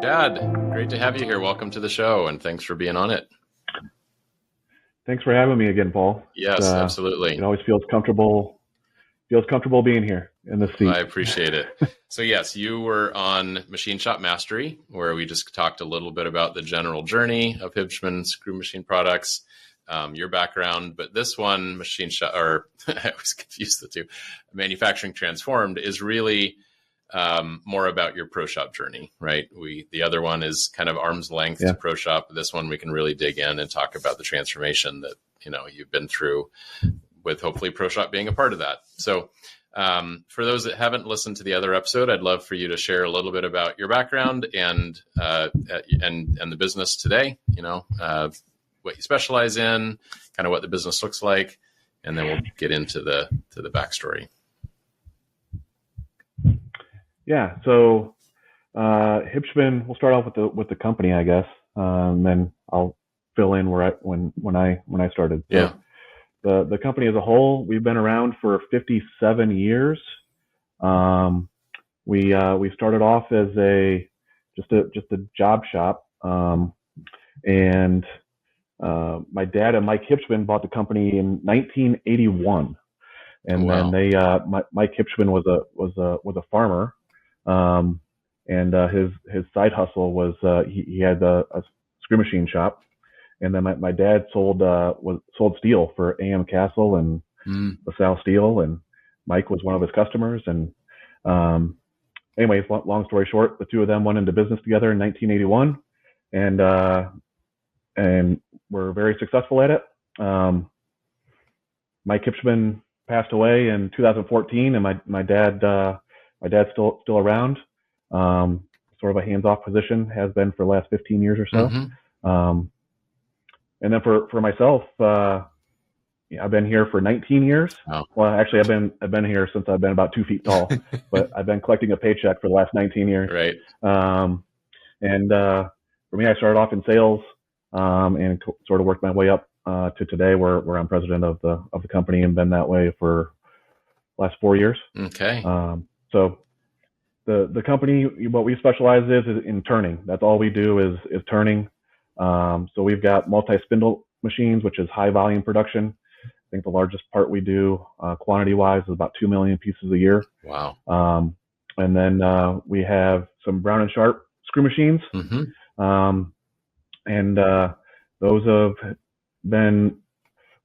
Chad, great to have you here. Welcome to the show, and thanks for being on it. Thanks for having me again, Paul. Yes, absolutely. It always feels comfortable being here in this seat. I appreciate it. So yes, you were on Machine Shop Mastery, where we just talked a little bit about the general journey of Hibshman screw machine products, your background, but this one, Machine Shop, or I always confuse the two, Manufacturing Transformed, is really more about your ProShop journey, right? The other one is kind of arm's length to ProShop. This one we can really dig in and talk about the transformation that you've been through, with hopefully ProShop being a part of that. So for those that haven't listened to the other episode, I'd love for you to share a little bit about your background and the business today. What you specialize in, kind of what the business looks like, and then we'll get into the backstory. Yeah, so Hibshman, we'll start off with the company, I guess, and then I'll fill in when I started. So yeah. The company as a whole, we've been around for 57 years. We started off as just a job shop, and my dad and Mike Hibshman bought the company in 1981, and Wow. then Mike Hibshman was a farmer. And his side hustle was he had a screw machine shop, and then my dad sold steel for AM Castle and LaSalle Steel, and Mike was one of his customers. And anyways, long story short, the two of them went into business together in 1981, and were very successful at it. Mike Hibshman passed away in 2014, and my dad's still around, sort of a hands-off position, has been for the last 15 years or so. Mm-hmm. And then for myself, I've been here for 19 years. Wow. Well, actually, I've been here since I've been about 2 feet tall, but I've been collecting a paycheck for the last 19 years. Right. And for me, I started off in sales, and sort of worked my way up to today, where I'm president of the company, and been that way for the last 4 years. Okay. So the company, what we specialize is in turning. That's all we do is turning. So we've got multi-spindle machines, which is high volume production. I think the largest part we do, quantity wise, is about 2 million pieces a year. Wow. And then we have some Brown and Sharp screw machines. Mm-hmm. And those have been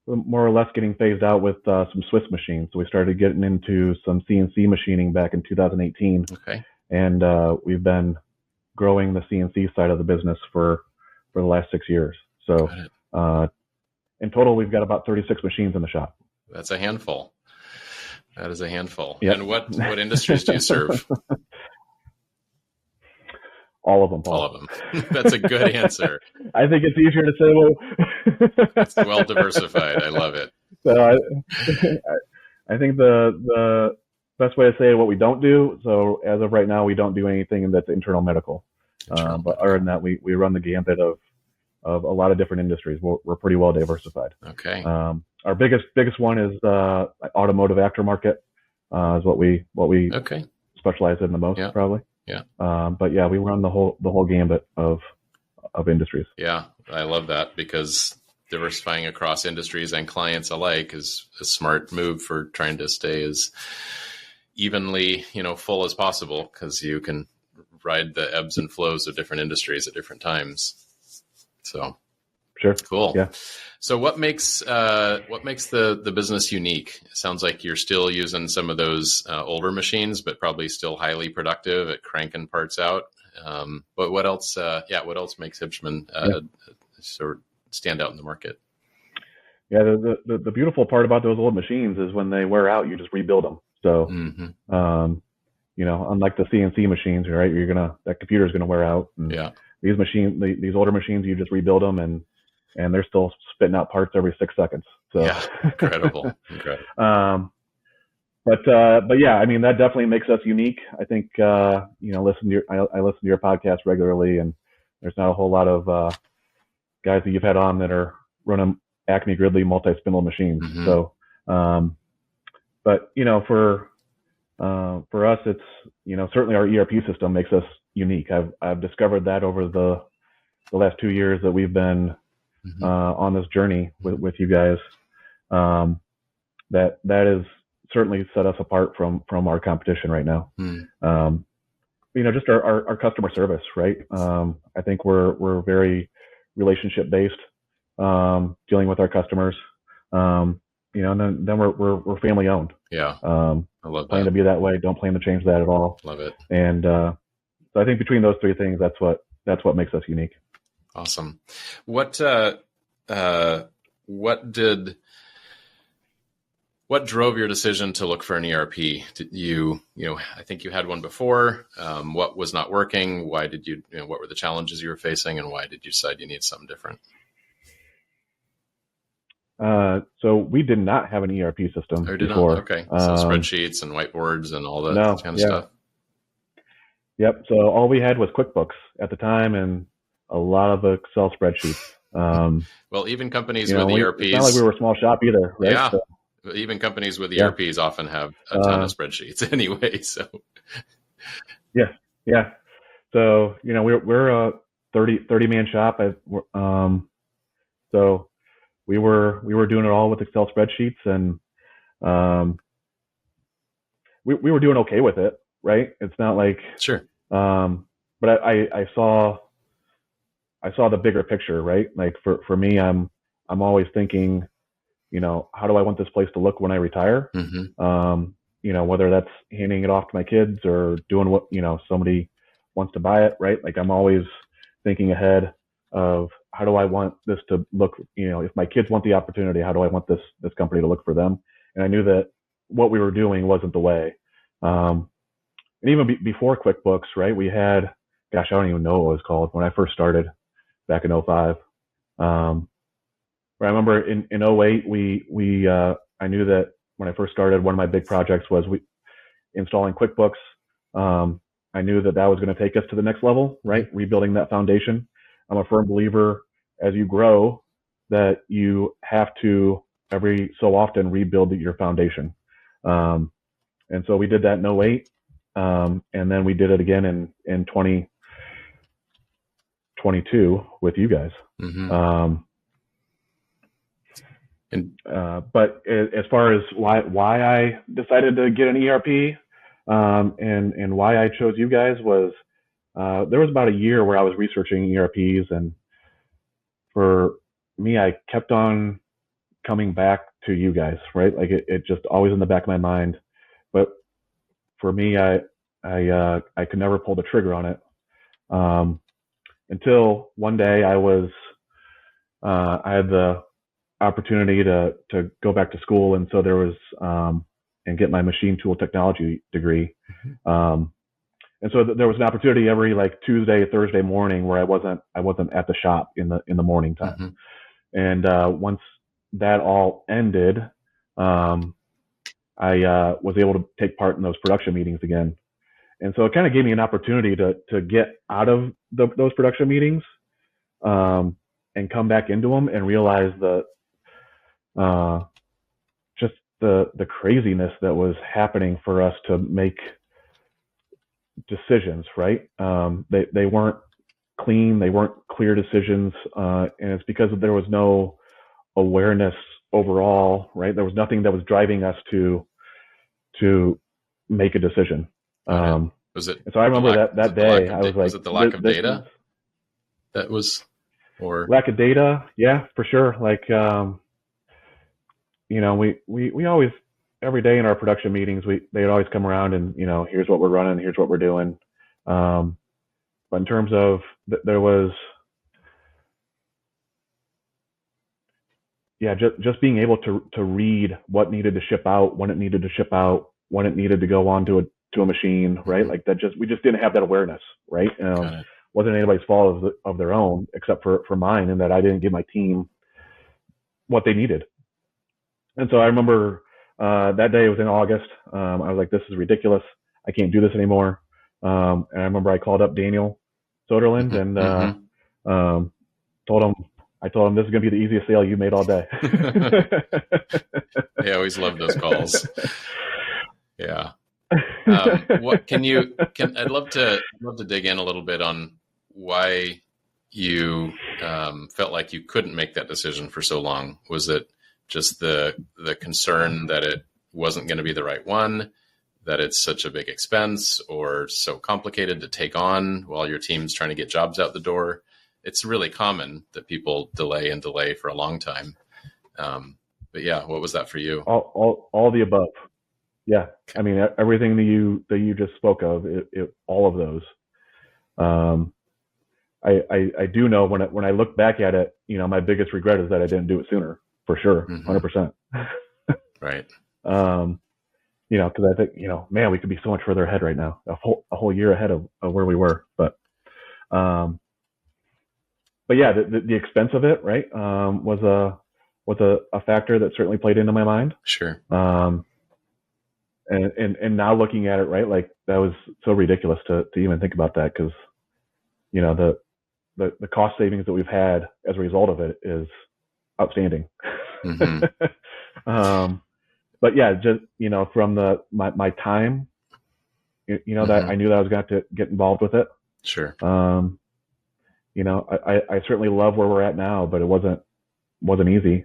more or less getting phased out with some Swiss machines. So we started getting into some CNC machining back in 2018. Okay. And we've been growing the CNC side of the business for the last 6 years. So in total, we've got about 36 machines in the shop. That's a handful. That is a handful. Yep. And what industries do you serve? All of them, Paul. All of them. That's a good answer. I think it's easier to say, It's well diversified. I love it. So I think the best way to say what we don't do. So as of right now, we don't do anything that's internal medical. But other than that, we run the gambit of a lot of different industries. We're pretty well diversified. Okay. Our biggest one is automotive aftermarket. Is what we Okay. specialize in the most, probably. Yeah. But yeah, we run the whole gambit of industries. Yeah, I love that, because diversifying across industries and clients alike is a smart move for trying to stay as evenly, full as possible, because you can ride the ebbs and flows of different industries at different times. So Sure. Cool. Yeah. So what makes the business unique? It sounds like you're still using some of those older machines, but probably still highly productive at cranking parts out. But what else? What else makes Hibshman sort of stand out in the market? Yeah, the beautiful part about those old machines is when they wear out, you just rebuild them. So, unlike the CNC machines, right? That computer's gonna wear out. And these older machines, you just rebuild them, and they're still spitting out parts every 6 seconds. So yeah, incredible. But yeah, I mean, that definitely makes us unique. I think I listen to your podcast regularly, and there's not a whole lot of guys that you've had on that are running Acme Gridley multi-spindle machines. Mm-hmm. So, but for us, it's certainly our ERP system makes us unique. I've discovered that over the last 2 years that we've been on this journey with you guys. That has certainly set us apart from our competition right now. Just our customer service, right? I think we're very relationship based, dealing with our customers. And then we're family owned. Yeah. I love that. Plan to be that way. Don't plan to change that at all. Love it. And so I think between those three things, that's what makes us unique. Awesome. What drove your decision to look for an ERP? Did I think you had one before. What was not working? Why did what were the challenges you were facing, and why did you decide you need something different? So we did not have an ERP system before. Okay. So spreadsheets and whiteboards and all that kind of stuff. Yep. So all we had was QuickBooks at the time and a lot of Excel spreadsheets. Well, even companies with ERPs. It's not like we were a small shop either, right? Yeah. So, even companies with ERPs often have a ton of spreadsheets anyway. So. Yeah. So, we're a 30 man shop. So we were doing it all with Excel spreadsheets, and we were doing okay with it, right? It's not like sure. But I saw the bigger picture, right? Like for me, I'm always thinking, how do I want this place to look when I retire? Whether that's handing it off to my kids or doing what, somebody wants to buy it, right? Like I'm always thinking ahead of how do I want this to look, if my kids want the opportunity, how do I want this company to look for them? And I knew that what we were doing wasn't the way. And even before QuickBooks, right, we had, I don't even know what it was called when I first started back in 2005. I remember in 2008, I knew that when I first started, one of my big projects was installing QuickBooks. I knew that was going to take us to the next level, right? Rebuilding that foundation. I'm a firm believer as you grow that you have to every so often rebuild your foundation. And so we did that in 2008. And then we did it again in 2022 with you guys. But as far as why I decided to get an ERP, and why I chose you guys was, there was about a year where I was researching ERPs, and for me, I kept on coming back to you guys, right? Like it just always in the back of my mind. But for me, I could never pull the trigger on it, until one day I had the opportunity to go back to school, and so there was and get my machine tool technology degree. And so there was an opportunity every like Tuesday, Thursday morning where I wasn't at the shop in the morning time. And once that all ended, I was able to take part in those production meetings again. And so it kind of gave me an opportunity to get out of those production meetings, and come back into them and realize that just the craziness that was happening for us to make decisions, right? They weren't clean, they weren't clear decisions, and it's because there was no awareness overall, right? There was nothing that was driving us to make a decision. Was it? So I remember that day, I was like, was it the lack of data that was, or lack of data? Yeah, for sure. Like, we always, every day in our production meetings, they'd always come around and, here's what we're running, here's what we're doing. But in terms of, there was, just being able to read what needed to ship out, when it needed to ship out, when it needed to go on to a machine, right? Like that we just didn't have that awareness, right? Wasn't anybody's fault of their own, except for mine, in that I didn't give my team what they needed. And so I remember, that day, it was in August. I was like, this is ridiculous. I can't do this anymore. And I remember I called up Daniel Soderland and told him this is going to be the easiest sale you made all day. I always love those calls. Yeah. What I'd love to dig in a little bit on why you felt like you couldn't make that decision for so long. Was it just the concern that it wasn't going to be the right one, that it's such a big expense or so complicated to take on while your team's trying to get jobs out the door? It's really common that people delay and delay for a long time. But yeah, what was that for you? All the above. Yeah. I mean, everything that you just spoke of, all of those. I do know when I look back at it, my biggest regret is that I didn't do it sooner, for sure. 100%. Right. Cause I think, man, we could be so much further ahead right now, a whole year ahead of where we were. But yeah, the expense of it, right, was a factor that certainly played into my mind. Sure. And now looking at it, right, like that was so ridiculous to even think about that, because the cost savings that we've had as a result of it is outstanding. But yeah, just from my time, that I knew that I was going to get involved with it. Sure. I certainly love where we're at now, but it wasn't easy.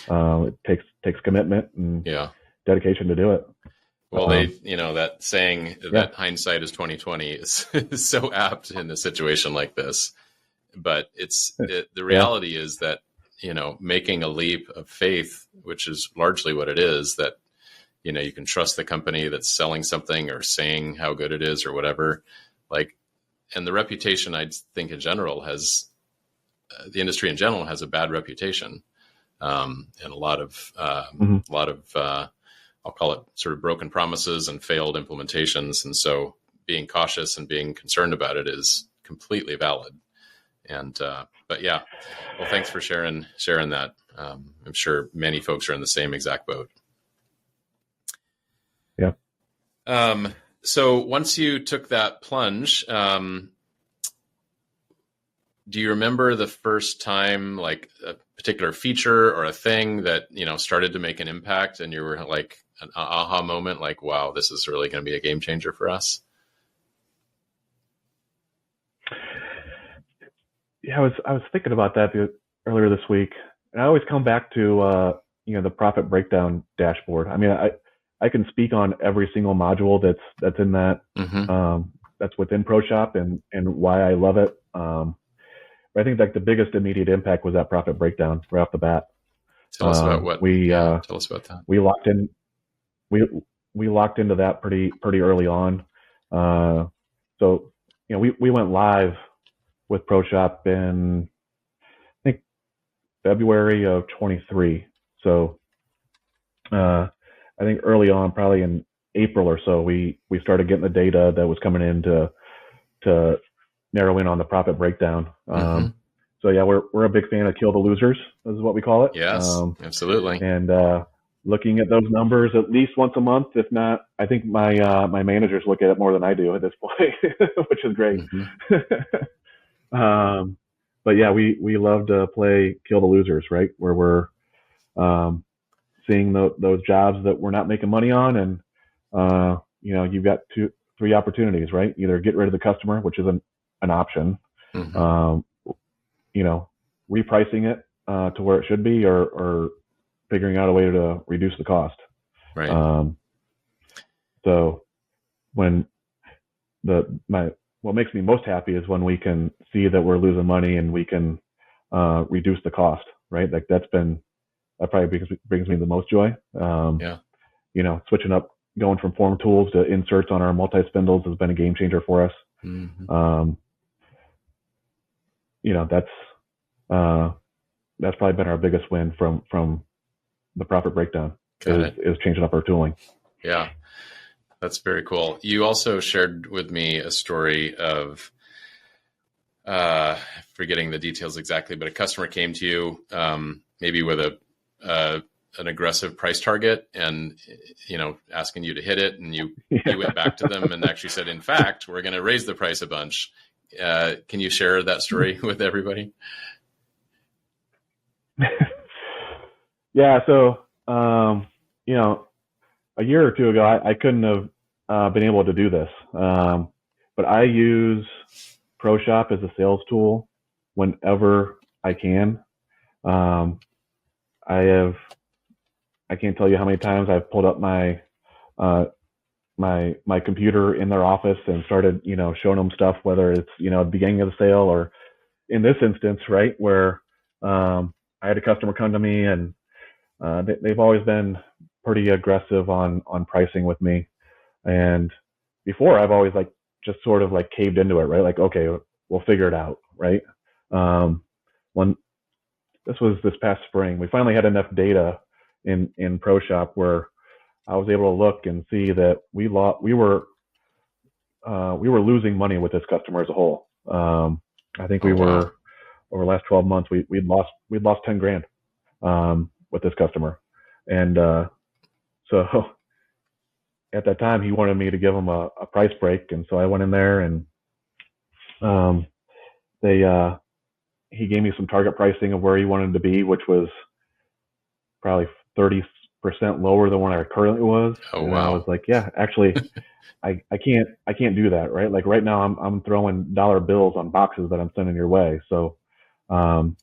It takes commitment and dedication to do it. Well, that saying that hindsight is 20/20 is so apt in a situation like this. But the reality is that, making a leap of faith, which is largely what it is, that, you can trust the company that's selling something or saying how good it is or whatever, and the reputation, I think in general the industry in general has a bad reputation. And a lot of, I'll call it sort of broken promises and failed implementations. And so being cautious and being concerned about it is completely valid. And, but yeah, well, thanks for sharing that. I'm sure many folks are in the same exact boat. Yeah. So once you took that plunge, do you remember the first time, like a particular feature or a thing that, started to make an impact and you were like an aha moment, like, wow, this is really going to be a game changer for us? Yeah, I was thinking about that earlier this week, and I always come back to the profit breakdown dashboard. I mean, I can speak on every single module that's in that that's within ProShop and why I love it. But I think like the biggest immediate impact was that profit breakdown right off the bat. Tell us about what tell us about that. We locked into that pretty early on. So we went live with ProShop in, I think, February of 23. So I think early on, probably in April or so, we started getting the data that was coming in to narrow in on the profit breakdown. So yeah, we're a big fan of kill the losers, is what we call it. Yes, absolutely. And looking at those numbers at least once a month, if not, I think my managers look at it more than I do at this point, which is great. But yeah, we love to play kill the losers, right? Where we're seeing those jobs that we're not making money on, and you've got 2-3 opportunities, right? Either get rid of the customer, which is an option, repricing it to where it should be, or figuring out a way to reduce the cost. Right. So when what makes me most happy is when we can see that we're losing money and we can reduce the cost, right? Like that probably brings me the most joy. Switching up, going from form tools to inserts on our multi-spindles has been a game changer for us. That's probably been our biggest win from the profit breakdown is changing up our tooling. Yeah. That's very cool. You also shared with me a story of, forgetting the details exactly, but a customer came to you, maybe with an aggressive price target and, asking you to hit it. And you went back to them and actually said, in fact, we're going to raise the price a bunch. Can you share that story with everybody? Yeah. So, a year or two ago, I couldn't have been able to do this. But I use ProShop as a sales tool whenever I can. Um, I can't tell you how many times I've pulled up uh, my computer in their office and started, showing them stuff, whether it's, the beginning of the sale or in this instance, right, where I had a customer come to me and they've always been pretty aggressive on pricing with me. And before I've always just sort of caved into it, right? Like, okay, we'll figure it out, right? When this was this past spring, we finally had enough data in ProShop where I was able to look and see that we were losing money with this customer as a whole. I think we wow. were over the last 12 months, we'd lost 10 grand with this customer. And so at that time, he wanted me to give him a price break. And so I went in there and he gave me some target pricing of where he wanted to be, which was probably 30% lower than what I currently was. Oh, and wow. I was like, yeah, actually, I can't do that, right? Like right now I'm throwing dollar bills on boxes that I'm sending your way. So, it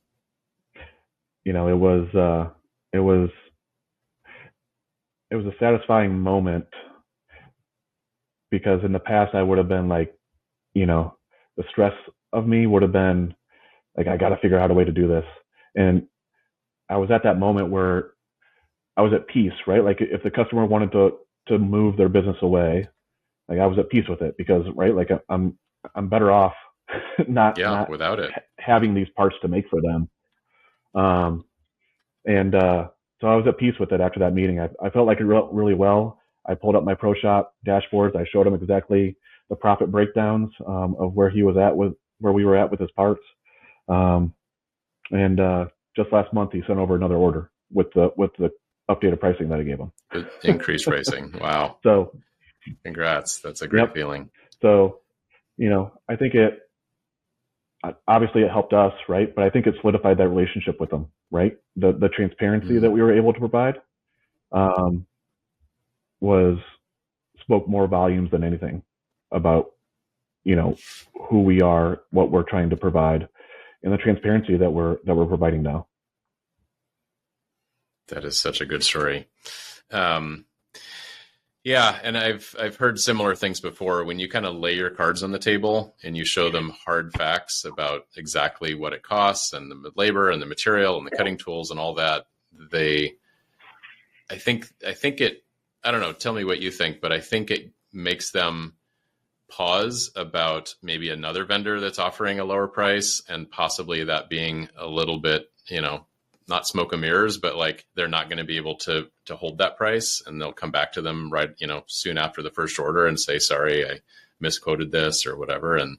was a satisfying moment because in the past I would have been like, the stress of me would have been like, I got to figure out a way to do this. And I was at that moment where I was at peace, right? Like if the customer wanted to move their business away, like I was at peace with it because, right, like I'm better off not without it. having these parts to make for them. And so I was at peace with it after that meeting. I felt like it really well. I pulled up my ProShop dashboards. I showed him exactly the profit breakdowns of where he was at with where we were at with his parts. And just last month, he sent over another order with the updated pricing that I gave him. Increased pricing. Wow. So, congrats. That's a great feeling. So, I think obviously it helped us, right? But I think it solidified that relationship with them, right? The transparency that we were able to provide spoke more volumes than anything about, who we are, what we're trying to provide, and the transparency that we're providing now. That is such a good story. Yeah, and I've heard similar things before. When you kind of lay your cards on the table and you show them hard facts about exactly what it costs and the labor and the material and the cutting tools and all that, I think it, I don't know, tell me what you think, but I think it makes them pause about maybe another vendor that's offering a lower price and possibly that being a little bit, not smoke and mirrors, but like they're not going to be able to hold that price, and they'll come back to them right, soon after the first order and say, sorry, I misquoted this or whatever. And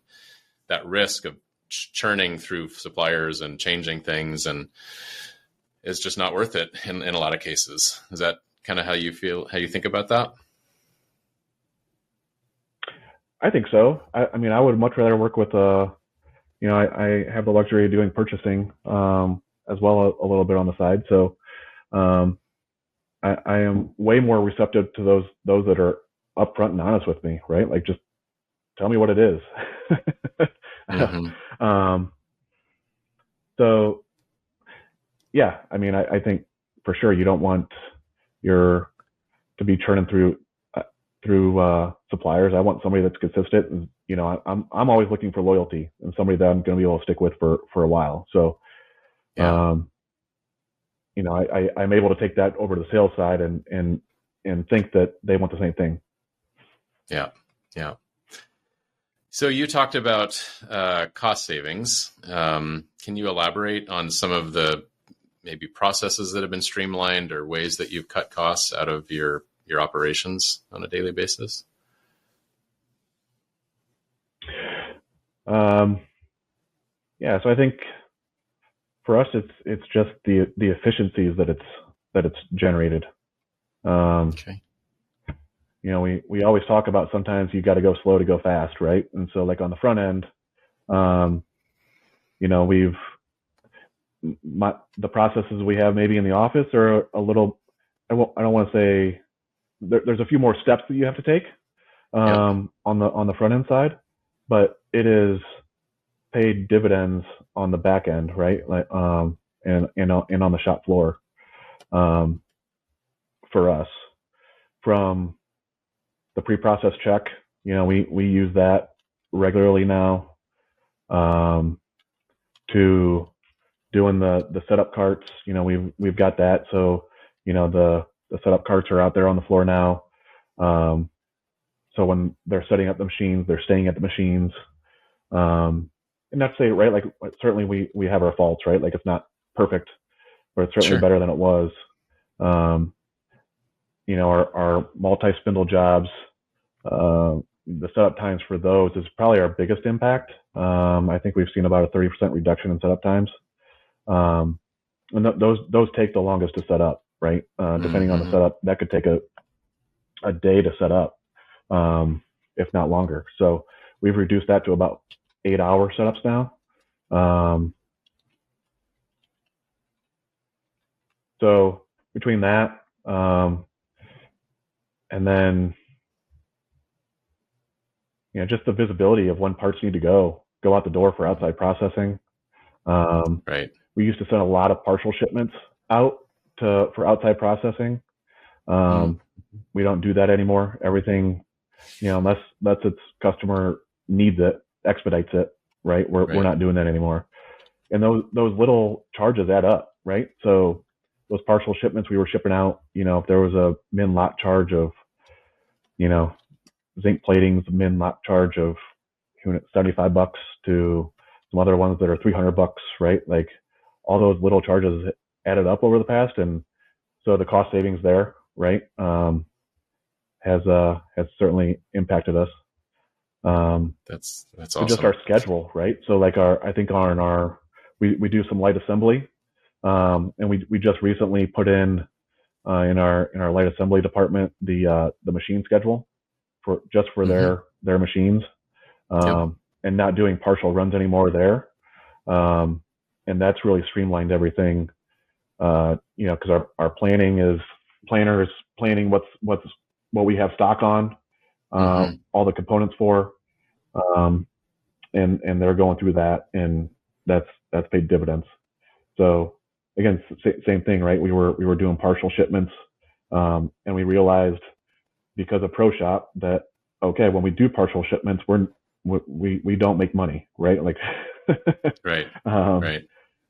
that risk of churning through suppliers and changing things and is just not worth it in a lot of cases. Is that kind of how you think about that? I think so. I mean, I would much rather work with I have the luxury of doing purchasing as well a little bit on the side. So I am way more receptive to those that are upfront and honest with me, right? Like just tell me what it is. Mm-hmm. So yeah, I mean, I think for sure you don't want to be churning through suppliers. I want somebody that's consistent, and I'm always looking for loyalty and somebody that I'm going to be able to stick with for a while. So, yeah. I'm able to take that over to the sales side and think that they want the same thing. Yeah. Yeah. So you talked about cost savings. Can you elaborate on some of the maybe processes that have been streamlined or ways that you've cut costs out of your operations on a daily basis? Yeah, so I think for us, it's just the efficiencies that it's generated. Okay. We always talk about sometimes you got to go slow to go fast, right? And so like on the front end, the processes we have maybe in the office are a little, I don't want to say there's a few more steps that you have to take. Yep. on the front end side, but it is paid dividends on the back end, right? Like and on the shop floor, um, for us from the pre-process check. We use that regularly now, to doing the setup carts. We've got that. So, the setup carts are out there on the floor now. So when they're setting up the machines, they're staying at the machines. And not to say, right, like certainly we have our faults, right? Like it's not perfect, but it's certainly Sure. better than it was. Um, our multi-spindle jobs, the setup times for those is probably our biggest impact. I think we've seen about a 30% reduction in setup times. Um, and those take the longest to set up, right? Depending on the Mm-hmm. setup, that could take a day to set up, if not longer. So we've reduced that to about 8-hour setups now. So between that, and then, just the visibility of when parts need to go out the door for outside processing. Right. We used to send a lot of partial shipments out for outside processing. Mm. We don't do that anymore. Everything, unless its customer needs it, expedites it, right? We're Right. not doing that anymore. And those little charges add up, right? So those partial shipments we were shipping out, if there was a min lot charge of, you know, zinc plating's min lot charge of $75 to some other ones that are $300, right? Like all those little charges added up over the past, and so the cost savings there, right, has certainly impacted us. That's So just awesome. our schedule, right? So like I think we do some light assembly, and we just recently put in our light assembly department the machine schedule for Mm-hmm. their machines, Yep. and not doing partial runs anymore there. And that's really streamlined everything, because our planners planning what we have stock on, Mm-hmm. all the components for, um, and they're going through that, and that's paid dividends. So again, same thing, right? We were doing partial shipments, and we realized because of ProShop that, okay, when we do partial shipments, we don't make money, right? Like, Right. um, Right.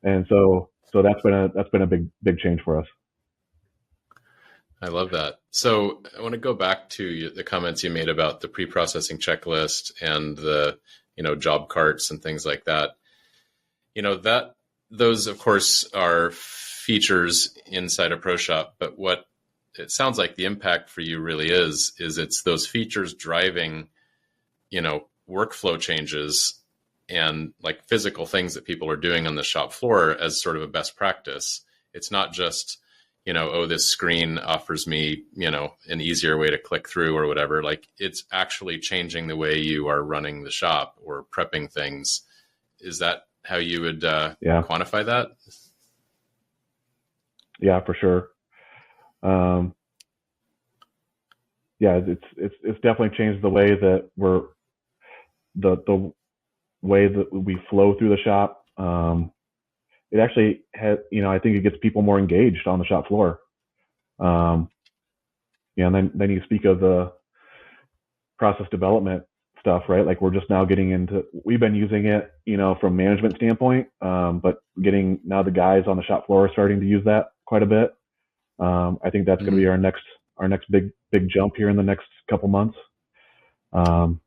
and so that's been a big change for us. I love that. So I want to go back to the comments you made about the pre-processing checklist and the, job carts and things like that. That those of course are features inside of ProShop, but what it sounds like the impact for you really is it's those features driving, workflow changes and like physical things that people are doing on the shop floor as sort of a best practice. It's not just, oh, this screen offers me, an easier way to click through or whatever. Like it's actually changing the way you are running the shop or prepping things. Is that how you would Yeah, quantify that? yeah, for sure. Um, yeah, it's definitely changed the way that the way that we flow through the shop. It actually has, I think it gets people more engaged on the shop floor. Um, and then you speak of the process development stuff, right? Like we're just now getting into, we've been using it, from management standpoint, but getting now the guys on the shop floor are starting to use that quite a bit. I think that's going to Mm-hmm. be our next big jump here in the next couple months. Um,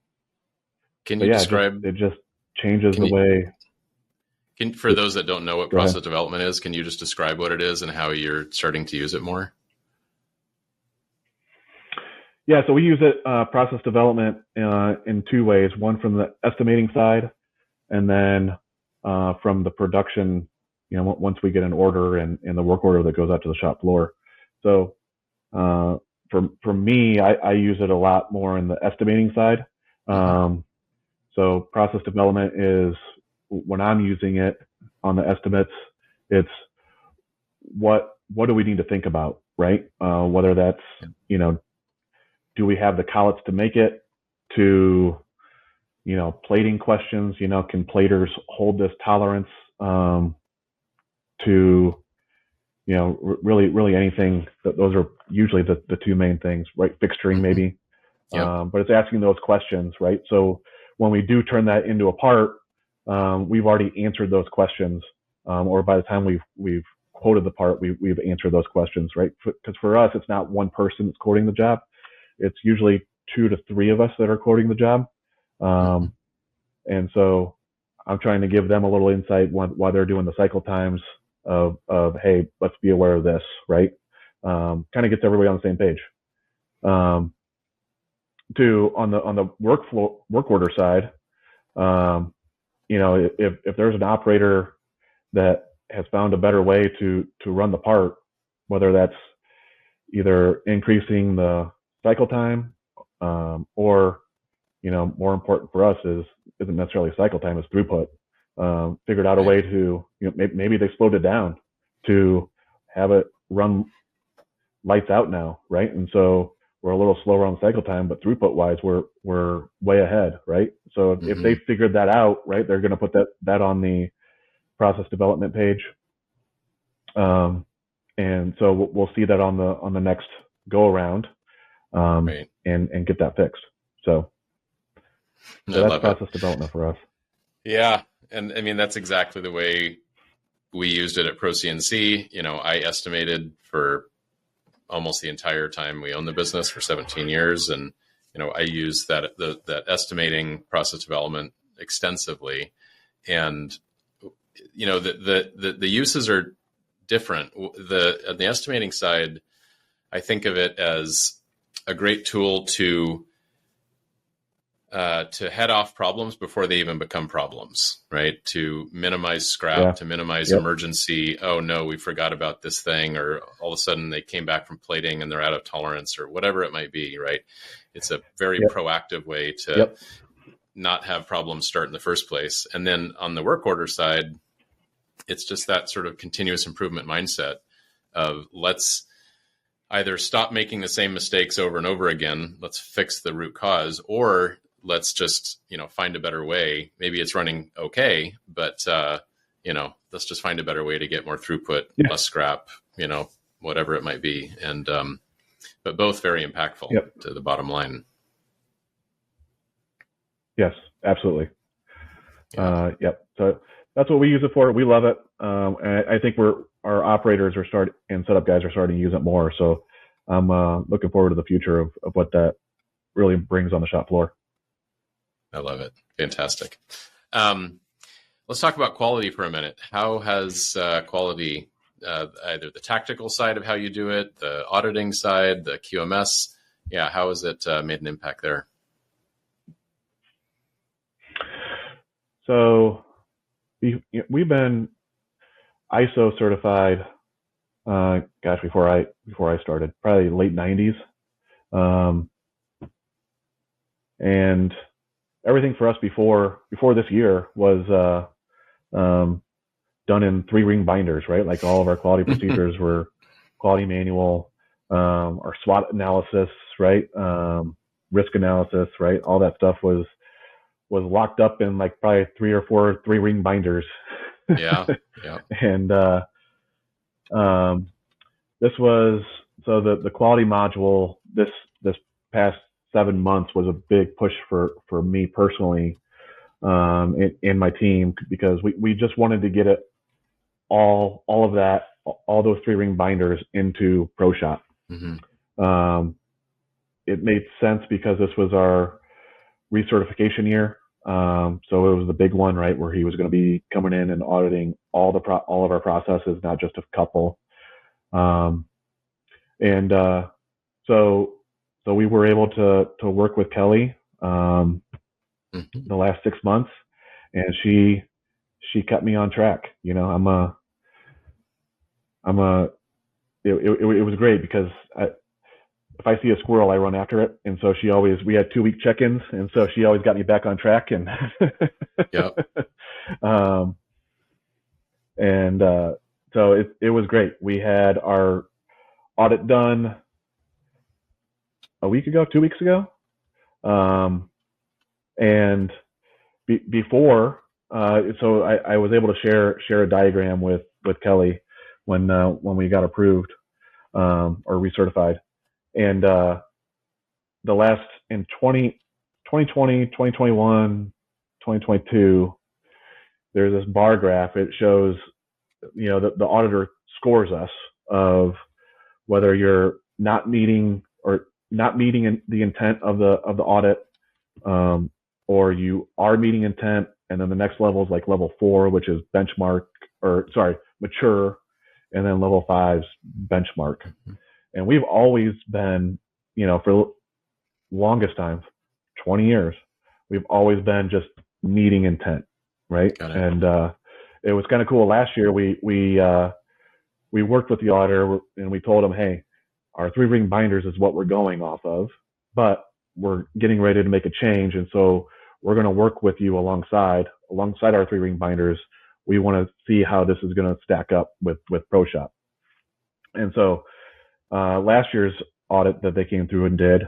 Can but you yeah, describe? it just changes Can the you way. for those that don't know what Go ahead. process development is? Can you just describe what it is and how you're starting to use it more? Yeah, so we use it, process development, in two ways. One from the estimating side, and then from the production. Once we get an order and the work order that goes out to the shop floor. So uh, for me, I use it a lot more in the estimating side. Mm-hmm. So process development is when I'm using it on the estimates, it's what do we need to think about, right? Whether that's, Yeah. do we have the collets to make it? to, plating questions, can platers hold this tolerance, to, really anything. Those are usually the two main things, right? Fixturing maybe. Yep. But it's asking those questions, right? So when we do turn that into a part, we've already answered those questions, or by the time we've quoted the part, we've answered those questions, right? Because for us, it's not one person that's quoting the job. It's usually 2 to 3 of us that are quoting the job. And so I'm trying to give them a little insight while they're doing the cycle times of hey, let's be aware of this, right? Kind of gets everybody on the same page. On the work order side, if there's an operator that has found a better way to run the part, whether that's either increasing the cycle time, or, more important for us isn't necessarily cycle time, it's throughput. Figured out a way to, maybe they slowed it down to have it run lights out now, right? And so we're a little slower on cycle time, but throughput wise, we're way ahead, right? So if they figured that out, right, they're going to put that on the process development page. And so we'll see that on the next go around, and get that fixed. So that's process development for us. Yeah. And I mean, that's exactly the way we used it at ProCNC. I estimated for almost the entire time we owned the business for 17 years. And, I used that estimating process development extensively. And, the uses are different. On the estimating side, I think of it as a great tool to head off problems before they even become problems, right? To minimize scrap, to minimize emergency. Oh no, we forgot about this thing, or all of a sudden they came back from plating and they're out of tolerance, or whatever it might be, right? It's a very proactive way to not have problems start in the first place. And then on the work order side, it's just that sort of continuous improvement mindset of let's either stop making the same mistakes over and over again. Let's fix the root cause, or let's just, find a better way. Maybe it's running okay, but, let's just find a better way to get more throughput, less scrap, whatever it might be. And, but both very impactful to the bottom line. Yes, absolutely. So that's what we use it for. We love it. And I think our operators and setup guys are starting to use it more. So I'm looking forward to the future of what that really brings on the shop floor. I love it. Fantastic. Let's talk about quality for a minute. How has quality, either the tactical side of how you do it, the auditing side, the QMS, how has it made an impact there? So we've been ISO certified, before I started, probably late 90s. And everything for us before this year was done in 3-ring binders, right? Like all of our quality procedures were quality manual, our SWOT analysis, right? Risk analysis, right? All that stuff was locked up in like probably 3 or 4 3-ring binders. Yeah. And this was the quality module this past 7 months was a big push for me personally, and my team, because we just wanted to get it all of that, all those 3-ring binders into ProShop. It made sense because this was our recertification year. So it was the big one, right, where he was going to be coming in and auditing all of our processes, not just a couple. So we were able to work with Kelly the last 6 months, and she kept me on track. It was great because if I see a squirrel, I run after it. And so we had 2-week check-ins. And so she always got me back on track. And, so it was great. We had our audit done 2 weeks ago. And before, so I was able to share a diagram with Kelly when we got approved or recertified. And the last in 2020, 2021, 2022, there's this bar graph. It shows, the auditor scores us of whether you're not meeting the intent of the audit, or you are meeting intent. And then the next level is like level 4, which is mature, and then level 5's benchmark. And we've always been, for longest time, 20 years, we've always been just meeting intent, right? And it was kind of cool. Last year, we worked with the auditor, and we told him, hey, our 3-ring binders is what we're going off of, but we're getting ready to make a change, and so we're going to work with you alongside our 3-ring binders. We want to see how this is going to stack up with ProShop. And so last year's audit that they came through and did,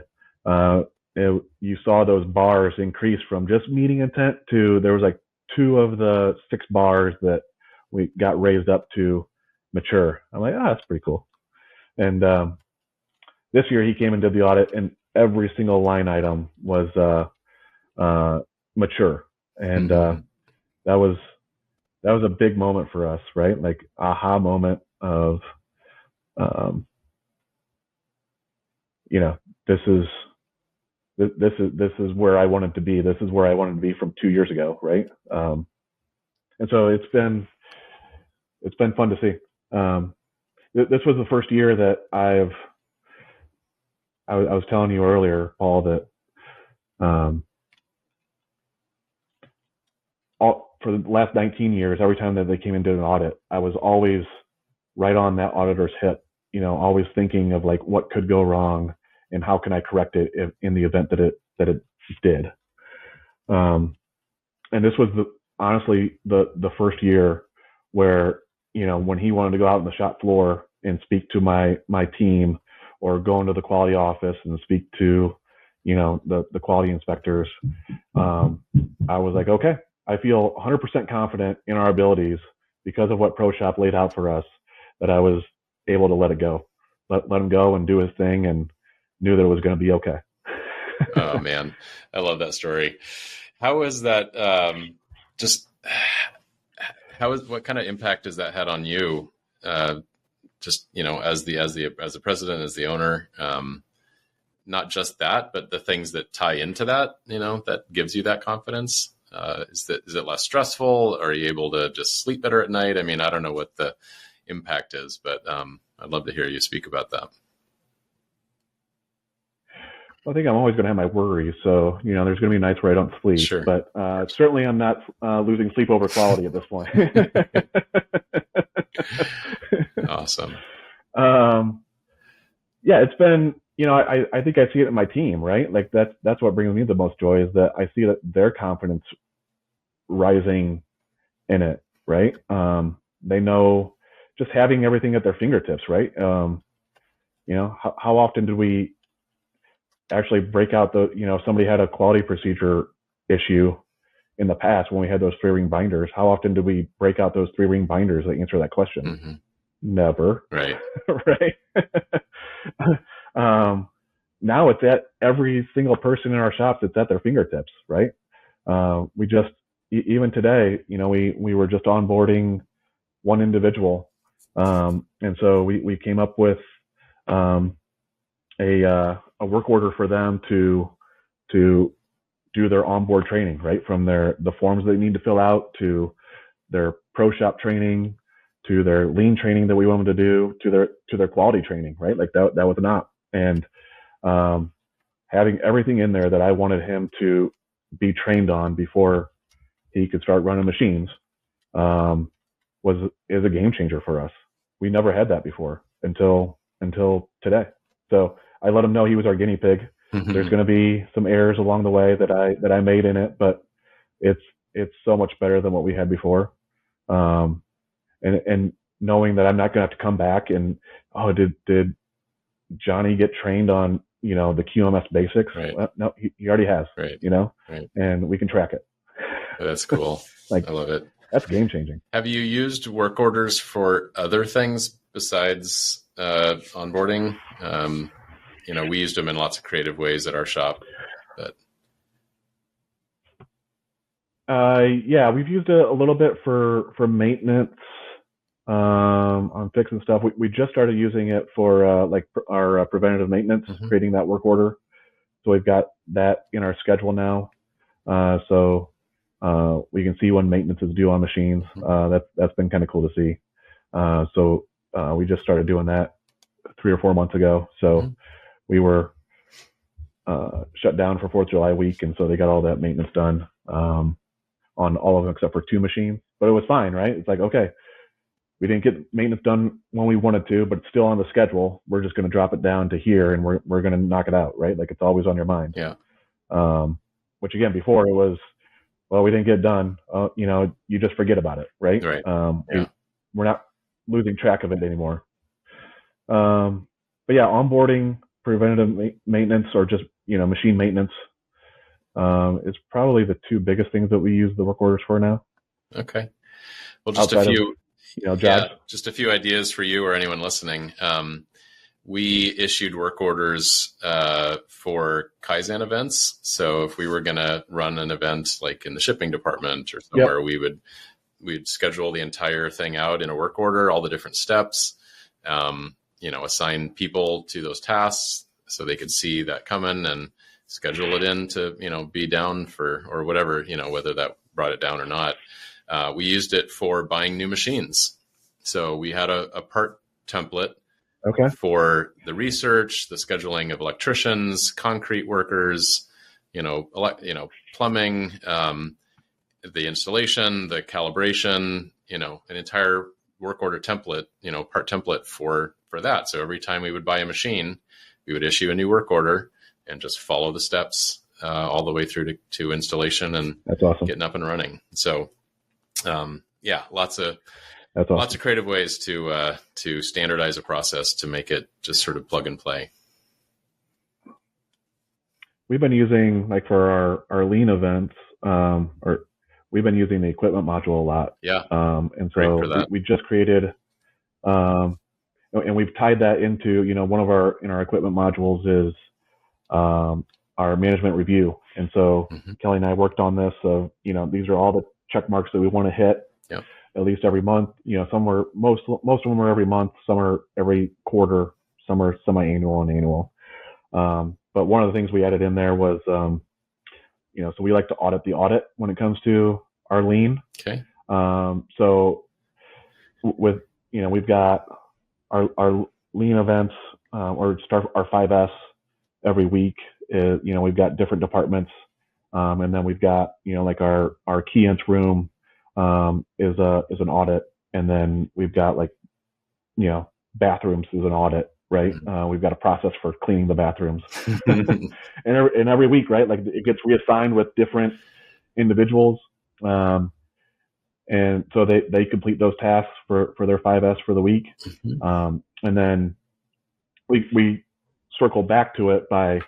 you saw those bars increase from just meeting intent to, there was like 2 of the 6 bars that we got raised up to mature. I'm like, that's pretty cool. And this year he came and did the audit, and every single line item was mature. And that was a big moment for us, right? Like aha moment of, this is where I wanted to be. This is where I wanted to be from 2 years ago, right? And so it's been fun to see. This was the first year that I was telling you earlier, Paul, that for the last 19 years, every time that they came and did an audit, I was always right on that auditor's hip, always thinking of like what could go wrong and how can I correct it in the event that it did. And this was honestly the first year where, when he wanted to go out on the shop floor and speak to my team, or go into the quality office and speak to, the quality inspectors, I was like, okay, I feel 100% confident in our abilities because of what ProShop laid out for us, that I was able to let it go, let him go and do his thing, and knew that it was going to be okay. Oh man, I love that story. How is that? What kind of impact has that had on you? As the president, as the owner, not just that, but the things that tie into that, that gives you that confidence. Is it less stressful? Are you able to just sleep better at night? I mean, I don't know what the impact is, but I'd love to hear you speak about that. Well, I think I'm always going to have my worries. So, there's going to be nights where I don't sleep, Sure. But certainly I'm not losing sleep over quality at this point. Awesome. Yeah, it's been, I think I see it in my team, right? Like that's what brings me the most joy, is that I see that their confidence rising in it, right? They know, just having everything at their fingertips, right? How often did we actually break out if somebody had a quality procedure issue in the past when we had those 3-ring binders, how often did we break out those 3-ring binders that answer that question? Mm-hmm. Never. Right. Right. Now it's at every single person in our shops. It's at their fingertips, right? We just, even today, we were just onboarding one individual. And so we came up with a work order for them to do their onboard training, right? From the forms they need to fill out, to their ProShop training, to their lean training that we want them to do, to their quality training, right? Like that was an op. And having everything in there that I wanted him to be trained on before he could start running machines is a game changer for us. We never had that before until today. So I let him know he was our guinea pig. Mm-hmm. There's going to be some errors along the way that I made in it, but it's so much better than what we had before. And knowing that I'm not going to have to come back and, did Johnny get trained on the QMS basics. Right. Well, no, he already has, Right. Right. and we can track it. That's cool. Like, I love it. That's game changing. Have you used work orders for other things besides onboarding? We used them in lots of creative ways at our shop. But yeah, we've used it a little bit for maintenance, on fixing stuff. We just started using it for like our preventative maintenance, creating that work order. So we've got that in our schedule now. So we can see when maintenance is due on machines. That's been kind of cool to see. So we just started doing that 3 or 4 months ago. So we were shut down for 4th of July week, and so they got all that maintenance done on all of them except for 2 machines. But it was fine, right? It's like, okay, we didn't get maintenance done when we wanted to, but it's still on the schedule. We're just going to drop it down to here, and we're going to knock it out, right? Like, it's always on your mind. Yeah. Which again, before it was, well, we didn't get it done. You just forget about it, right? Right. We're not losing track of it anymore. But yeah, onboarding, preventative maintenance, or just machine maintenance is probably the 2 biggest things that we use the work orders for now. Okay. Well, just a few, jobs. Yeah, just a few ideas for you or anyone listening. We issued work orders for Kaizen events. So if we were going to run an event like in the shipping department or somewhere, we'd schedule the entire thing out in a work order, all the different steps, assign people to those tasks so they could see that coming and schedule it in to, be down for, or whatever, whether that brought it down or not. We used it for buying new machines. So we had a part template for the research, the scheduling of electricians, concrete workers, plumbing, the installation, the calibration, an entire work order template, part template for that. So every time we would buy a machine, we would issue a new work order and just follow the steps all the way through to installation and that's awesome. Getting up and running. So, lots of creative ways to standardize a process to make it just sort of plug and play. We've been using, like, for our lean events, we've been using the equipment module a lot. Yeah. And so we just created, and we've tied that into, one of our equipment modules is our management review. And so Kelly and I worked on this. So, these are all the check marks that we want to hit at least every month. Some are, most of them are every month, some are every quarter, some are semi-annual and annual. But one of the things we added in there was, so we like to audit the audit when it comes to our lean. Okay. So with, we've got our lean events, or start our 5S every week. We've got different departments. And then we've got, like our key inch room, is an audit. And then we've got, like, bathrooms is an audit, right? We've got a process for cleaning the bathrooms. and every week, right? Like, it gets reassigned with different individuals. And so they complete those tasks for their 5S for the week. And then we circle back to it by,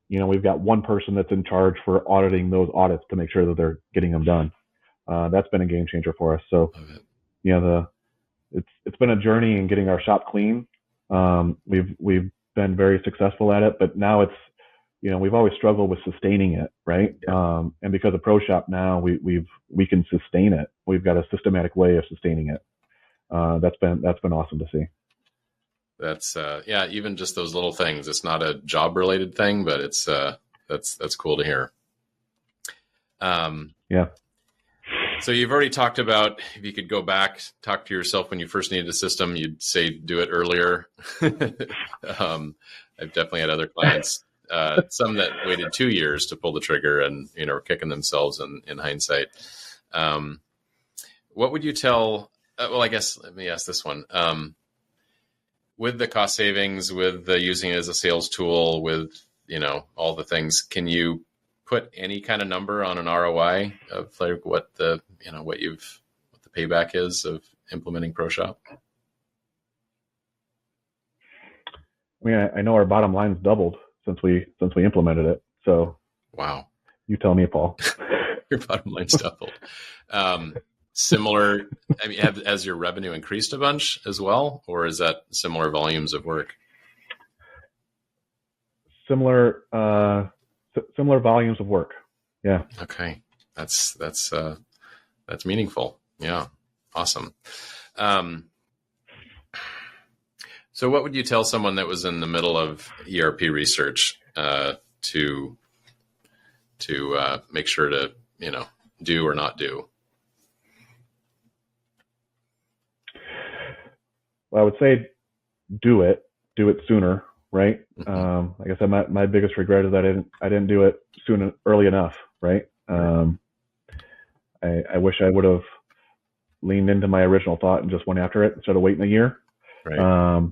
we've got one person that's in charge for auditing those audits to make sure that they're getting them done. That's been a game changer for us. So, it's been a journey in getting our shop clean. We've been very successful at it, but now it's, we've always struggled with sustaining it, right? Yeah. And because of ProShop now, we can sustain it. We've got a systematic way of sustaining it. That's been awesome to see. That's even just those little things. It's not a job related thing, but it's that's cool to hear. Yeah. So you've already talked about, if you could go back, talk to yourself when you first needed a system, you'd say do it earlier. I've definitely had other clients, some that waited 2 years to pull the trigger and are kicking themselves in hindsight. What would you tell? Well, I guess let me ask this one. With the cost savings, with using it as a sales tool, with all the things, can you put any kind of number on an ROI of, like, what the payback is of implementing ProShop? I mean, I know our bottom line's doubled since we implemented it. So wow, you tell me, Paul. your bottom line's doubled. Similar. I mean, has your revenue increased a bunch as well, or is that similar volumes of work? Similar volumes of work. Yeah. Okay, that's meaningful. Yeah, awesome. So what would you tell someone that was in the middle of ERP research to make sure to, do or not do? Well, I would say do it sooner, right? Like I said, my biggest regret is I didn't do it early enough, right? I wish I would have leaned into my original thought and just went after it instead of waiting a year. Right.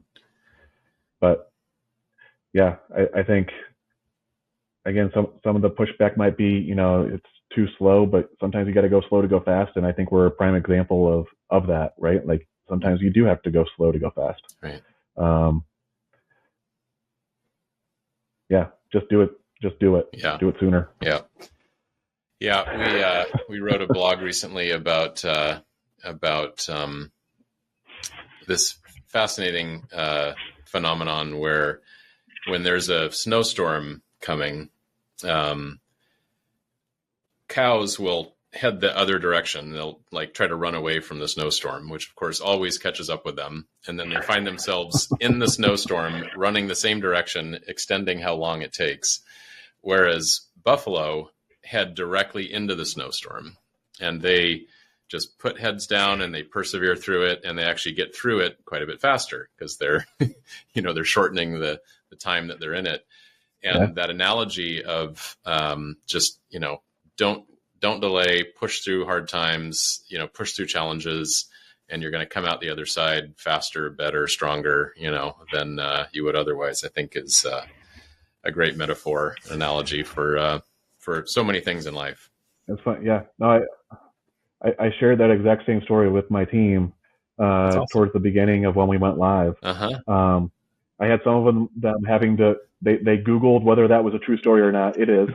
But yeah, I think again, some of the pushback might be, it's too slow, but sometimes you got to go slow to go fast. And I think we're a prime example of that, right? Like sometimes you do have to go slow to go fast. Right. Yeah, just do it. Yeah. Do it sooner. Yeah. Yeah. We wrote a blog recently about this fascinating phenomenon where when there's a snowstorm coming, cows will head the other direction. They'll try to run away from the snowstorm, which of course always catches up with them. And then they find themselves in the snowstorm running the same direction, extending how long it takes. Whereas buffalo head directly into the snowstorm and they just put heads down and they persevere through it, and they actually get through it quite a bit faster because they're, they're shortening the time that they're in it. And that analogy of just, don't delay, push through hard times, push through challenges, and you're going to come out the other side faster, better, stronger, than you would otherwise, I think is a great metaphor, analogy for so many things in life. That's fun. Yeah. No, I shared that exact same story with my team awesome. Towards the beginning of when we went live. Uh-huh. I had some of them having to, they Googled whether that was a true story or not. It is.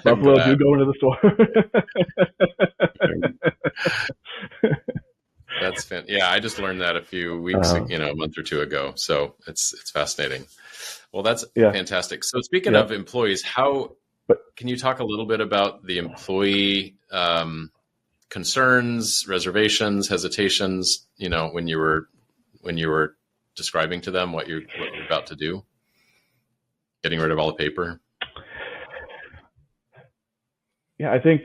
Buffalo do go into the store. That's yeah. I just learned that a few weeks, a month or two ago. So it's fascinating. Well, that's fantastic. So speaking of employees, can you talk a little bit about the employee concerns, reservations, hesitations? When you were describing to them what you're about to do, getting rid of all the paper. Yeah, I think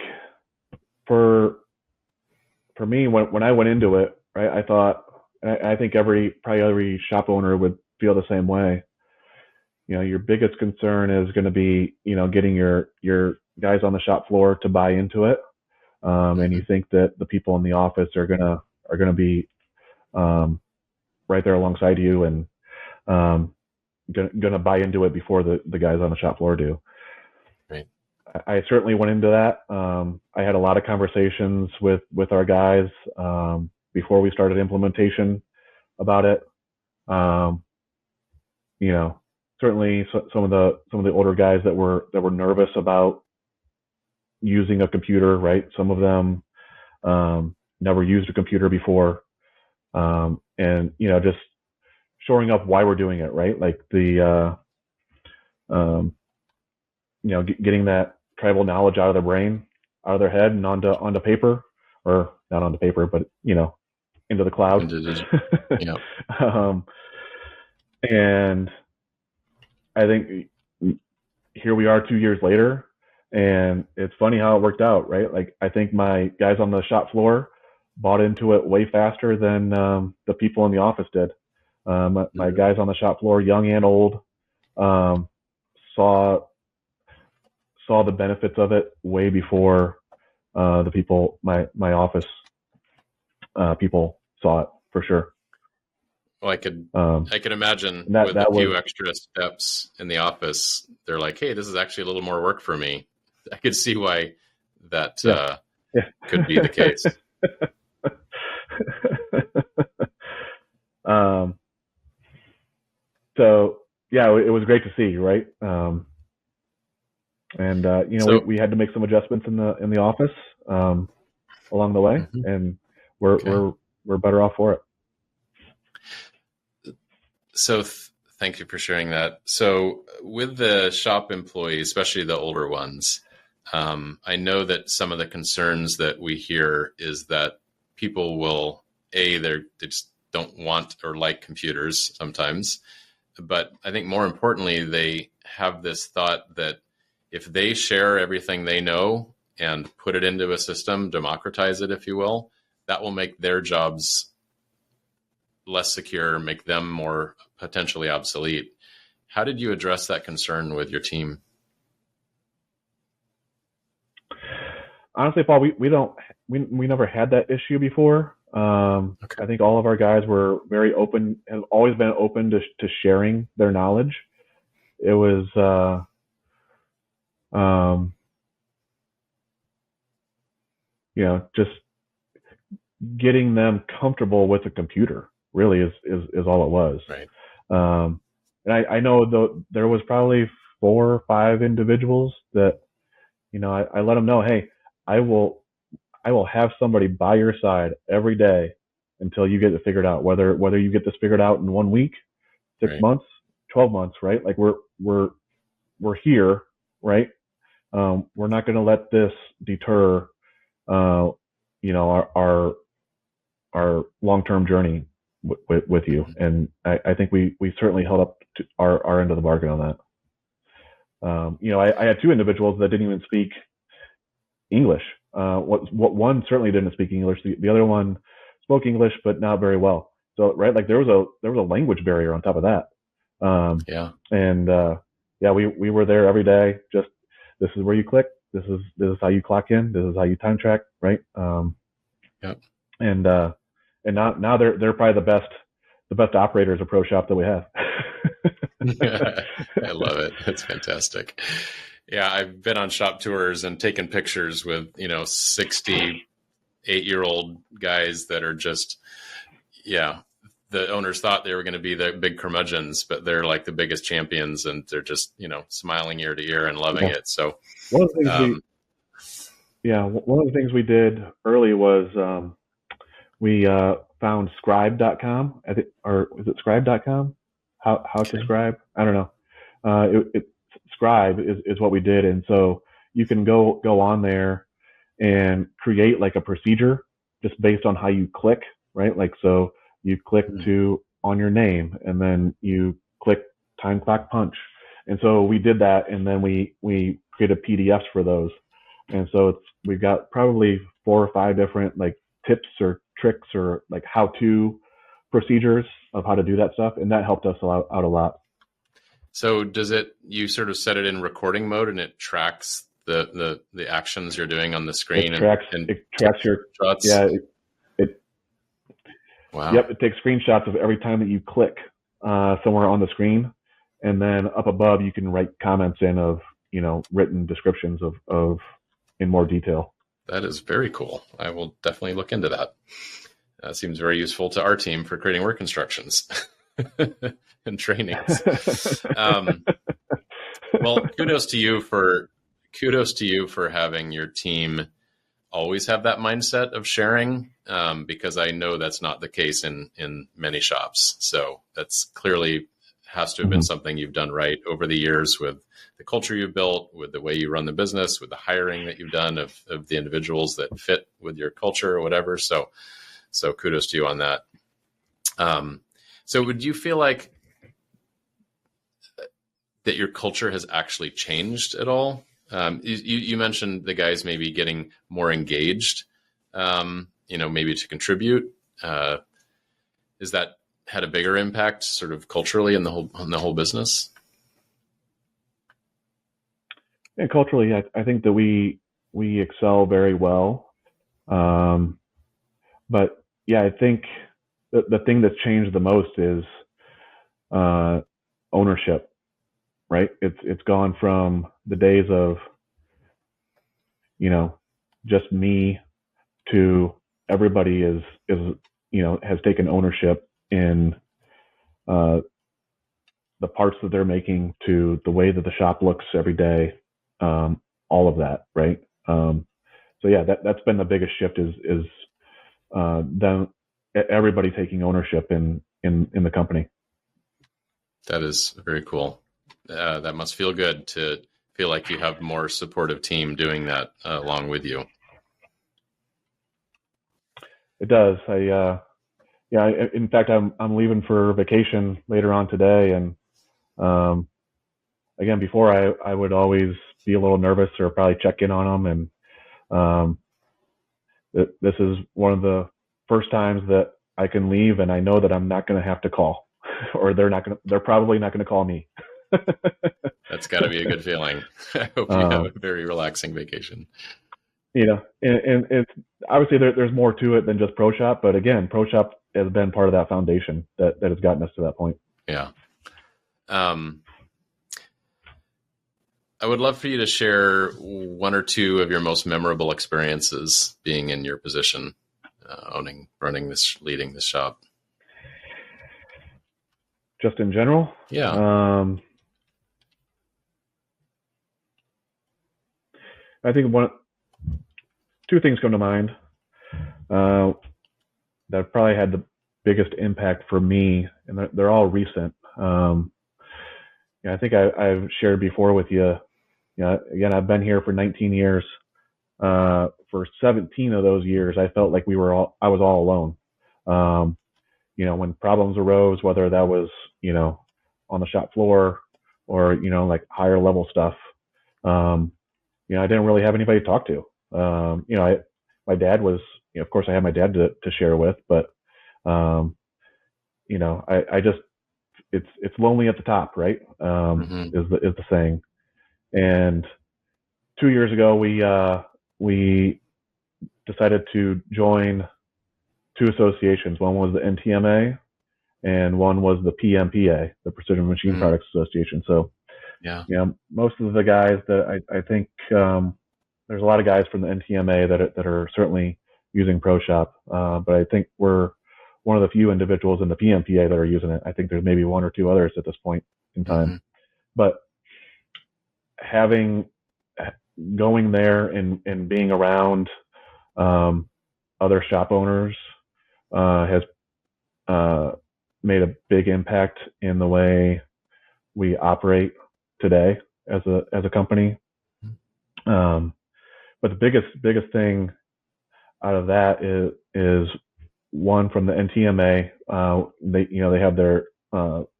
for me, when I went into it, right, I thought, I think probably every shop owner would feel the same way. Your biggest concern is going to be, getting your guys on the shop floor to buy into it. And you think that the people in the office are going to be, right there alongside you and, going to buy into it before the guys on the shop floor do. Right. I certainly went into that. I had a lot of conversations with our guys, before we started implementation about it. Certainly some of the older guys that were nervous about using a computer, right? Some of them never used a computer before, and just shoring up why we're doing it, right? Like the getting that tribal knowledge out of their brain, out of their head, and onto paper, or not onto paper, but into the cloud. And I think here we are 2 years later, and it's funny how it worked out, right? Like I think my guys on the shop floor bought into it way faster than the people in the office did. My guys on the shop floor, young and old, saw the benefits of it way before the people, my office people saw it, for sure. Well, I could imagine with a few extra steps in the office, they're like, hey, this is actually a little more work for me. I could see why that could be the case. So yeah, it was great to see, right? And So, we had to make some adjustments in the office along the way, mhm, and we're okay. better off for it. So thank you for sharing that. So with the shop employees, especially the older ones, I know that some of the concerns that we hear is that people will, they just don't want or like computers sometimes. But I think more importantly, they have this thought that if they share everything they know and put it into a system, democratize it, if you will, that will make their jobs less secure, make them more potentially obsolete. How did you address that concern with your team? Honestly, Paul, we never had that issue before. Okay. I think all of our guys were very open, have always been open to sharing their knowledge. It was um, just getting them comfortable with a computer. Really is all it was. Right. And I know there was probably 4 or 5 individuals that I let them know, hey, I will have somebody by your side every day until you get it figured out. Whether you get this figured out in 1 week, six Right. months, 12 months, right? Like we're here, right? We're not going to let this deter, our long term journey with you. Mhm. And I think we certainly held up to our end of the bargain on that. I had 2 individuals that didn't even speak English. What one certainly didn't speak English. The other one spoke English, but not very well. So right, like there was a language barrier on top of that. Yeah. And yeah, we were there every day. Just this is where you click. This is how you clock in. This is how you time track. Right. Yep. And now they're probably the best operators of ProShop that we have. I love it. It's fantastic. Yeah, I've been on shop tours and taken pictures with, 68-year-old guys that are just, yeah, the owners thought they were going to be the big curmudgeons, but they're like the biggest champions and they're just, smiling ear to ear and loving Yeah. it. So, One of the things um, one of the things we did early was we found scribe.com. I think, or is it scribe.com? How to okay. scribe? I don't know. Scribe is what we did, and so you can go on there and create like a procedure just based on how you click, right? Like so you click Hmm. to on your name, and then you click time clock punch, and so we did that, and then we created PDFs for those, and so we've got probably 4 or 5 different like tips or tricks or like how to procedures of how to do that stuff, and that helped us out a lot. So you sort of set it in recording mode and it tracks the actions you're doing on the screen and It tracks takes your screenshots? yeah it Wow. yep, it takes screenshots of every time that you click somewhere on the screen, and then up above you can write comments in of written descriptions of in more detail. That is very cool. I will definitely look into that. That seems very useful to our team for creating work instructions and trainings. Um, well, kudos to you for having your team always have that mindset of sharing, because I know that's not the case in many shops. So that's clearly has to have been Mhm. something you've done right over the years with the culture you've built, with the way you run the business, with the hiring that you've done of the individuals that fit with your culture or whatever. So kudos to you on that. Um, so would you feel like that your culture has actually changed at all? You mentioned the guys maybe getting more engaged, maybe to contribute. Uh, is that had a bigger impact sort of culturally in the whole business? And culturally, I think that we excel very well. Um, but yeah, I think the thing that's changed the most is uh, ownership. Right? It's gone from the days of you know just me to everybody is has taken ownership in uh, the parts that they're making to the way that the shop looks every day, all of that, right? So yeah, that's been the biggest shift is them, everybody taking ownership in the company. That is very cool. That must feel good to feel like you have more supportive team doing that along with you. It does. In fact, I'm leaving for vacation later on today, and again, before I would always be a little nervous or probably check in on them, and this is one of the first times that I can leave, and I know that I'm not going to have to call, or they're probably not going to call me. That's got to be a good feeling. I hope you have a very relaxing vacation. And it's obviously there's more to it than just ProShop, but again, ProShop has been part of that foundation that has gotten us to that point. Yeah. I would love for you to share one or two of your most memorable experiences being in your position, leading this shop. Just in general? Yeah. I think two things come to mind that probably had the biggest impact for me, and they're all recent. I think I've shared before with you. Again, I've been here for 19 years. For 17 of those years, I felt like I was all alone. When problems arose, whether that was, on the shop floor or, like higher level stuff, I didn't really have anybody to talk to. My dad was, of course I had my dad to share with, but, I just, it's lonely at the top, right? Is the saying. And 2 years ago, we decided to join two associations. One was the NTMA and one was the PMPA, the Precision Machine Products Association. So, most of the guys that I think, there's a lot of guys from the NTMA that are certainly using ProShop. But I think we're one of the few individuals in the PMPA that are using it. I think there's maybe one or two others at this point in time, but going there and being around other shop owners has made a big impact in the way we operate today as a company. But the biggest thing out of that is one from the NTMA. They have their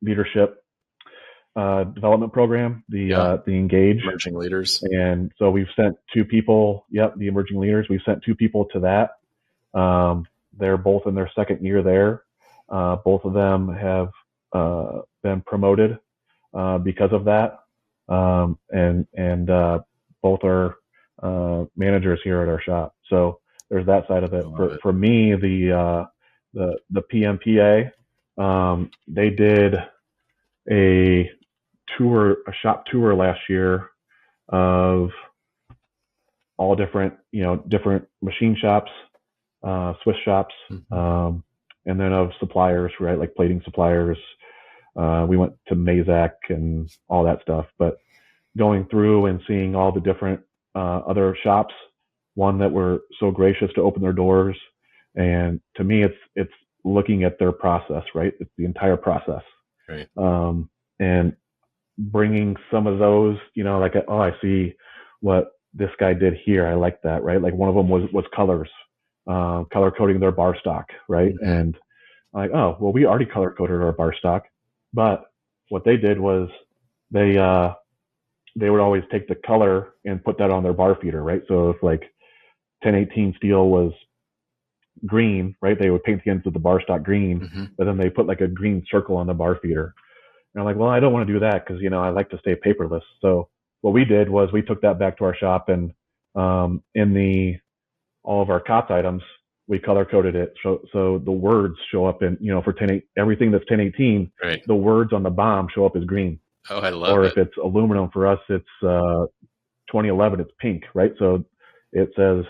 leadership development program, the Engage Emerging Leaders. And so we've sent two people, the Emerging Leaders. We've sent two people to that. They're both in their second year there. Both of them have been promoted because of that. And both are managers here at our shop. So there's that side of it. For me, the PMPA, they did a shop tour last year of all different machine shops, Swiss shops, and then of suppliers, right? Like plating suppliers. We went to Mazak and all that stuff, but going through and seeing all the different other shops, one that were so gracious to open their doors. And to me, it's looking at their process, right? It's the entire process. Right. And bringing some of those, like, I see what this guy did here. I like that, right? Like one of them was colors, color coding their bar stock, right? And like, oh, well, we already color coded our bar stock, but what they did was they would always take the color and put that on their bar feeder, right? So if like 1018 steel was green, right, they would paint the ends of the bar stock green, but then they put like a green circle on the bar feeder. And I'm like, well, I don't want to do that because, I like to stay paperless. So what we did was we took that back to our shop, and in all of our COTS items, we color coded it. So the words show up in, for everything that's 1018, right, the words on the BOM show up as green. Oh, I love it. Or if it's aluminum, for us, it's 2011, it's pink, right? So it says,